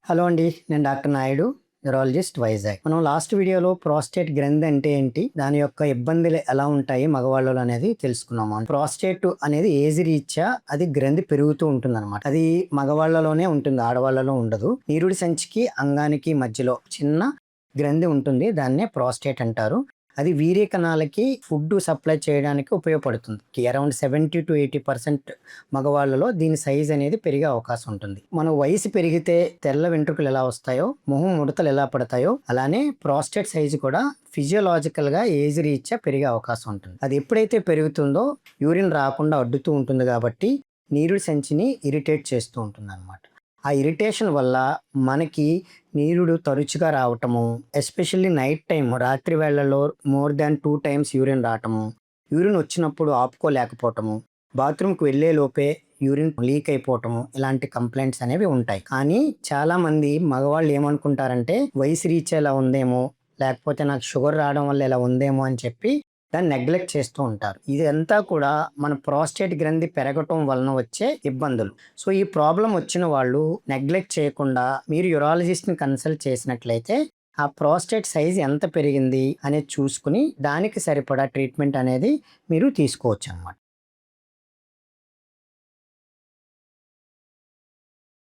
Hello అండి. నేను doctor Naidu, neurologist Vizag. మనం లాస్ట్ వీడియోలో ప్రోస్టేట్ గ్రంథి అంటే ఏంటి, దాని యొక్క ఇబ్బందులు ఎలా ఉంటాయి మగవాళ్ళలో అనేది తెలుసుకున్నాము. ప్రోస్టేట్ అనేది ఏజ్ రీత్యా అది గ్రంథి పెరుగుతూ ఉంటుందన్నమాట. అది మగవాళ్ళలోనే ఉంటుంది, ఆడవాళ్ళలో ఉండదు. నీరుడి సంచికి అంగానికి మధ్యలో చిన్న గ్రంథి ఉంటుంది, దాన్నే ప్రోస్టేట్ అంటారు. అది వీర్య కణాలకి ఫుడ్ సప్లై చేయడానికి ఉపయోగపడుతుంది. అరౌండ్ 70-80% మగవాళ్ళలో దీని సైజ్ అనేది పెరిగే అవకాశం ఉంటుంది. మన వయసు పెరిగితే తెల్ల వెంట్రుకలు ఎలా వస్తాయో, మొహం ముడతలు ఎలా పడతాయో, అలానే ప్రోస్టేట్ సైజు కూడా ఫిజియోలాజికల్ గా ఏజ్ రీత్యా పెరిగే అవకాశం ఉంటుంది. అది ఎప్పుడైతే పెరుగుతుందో యూరిన్ రాకుండా అడ్డుతూ ఉంటుంది, కాబట్టి నీరుడి సంచిని ఇరిటేట్ చేస్తూ ఉంటుంది అన్నమాట. ఆ ఇరిటేషన్ వల్ల మనకి నీరుడు తరచుగా రావటము, ఎస్పెషల్లీ నైట్ టైం, రాత్రి వేళల్లో మోర్ దాన్ 2 టైమ్స్ యూరిన్ రావటము, యూరిన్ వచ్చినప్పుడు ఆపుకోలేకపోవటము, బాత్రూమ్కి వెళ్ళే లోపే యూరిన్ లీక్ అయిపోవటము, ఇలాంటి కంప్లైంట్స్ అనేవి ఉంటాయి. కానీ చాలామంది మగవాళ్ళు ఏమనుకుంటారంటే వయసు రీత్యా ఇలా ఉందేమో, లేకపోతే నాకు షుగర్ రావడం వల్ల ఇలా ఉందేమో అని చెప్పి దాన్ని నెగ్లెక్ట్ చేస్తూ ఉంటారు. ఇదంతా కూడా మన ప్రోస్టేట్ గ్రంథి పెరగటం వలన వచ్చే ఇబ్బందులు. సో ఈ ప్రాబ్లం వచ్చిన వాళ్ళు నెగ్లెక్ట్ చేయకుండా మీరు యూరాలజిస్ట్ని కన్సల్ట్ చేసినట్లయితే ఆ ప్రోస్టేట్ సైజ్ ఎంత పెరిగింది అనేది చూసుకుని దానికి సరిపడా ట్రీట్మెంట్ అనేది మీరు తీసుకోవచ్చు అన్నమాట.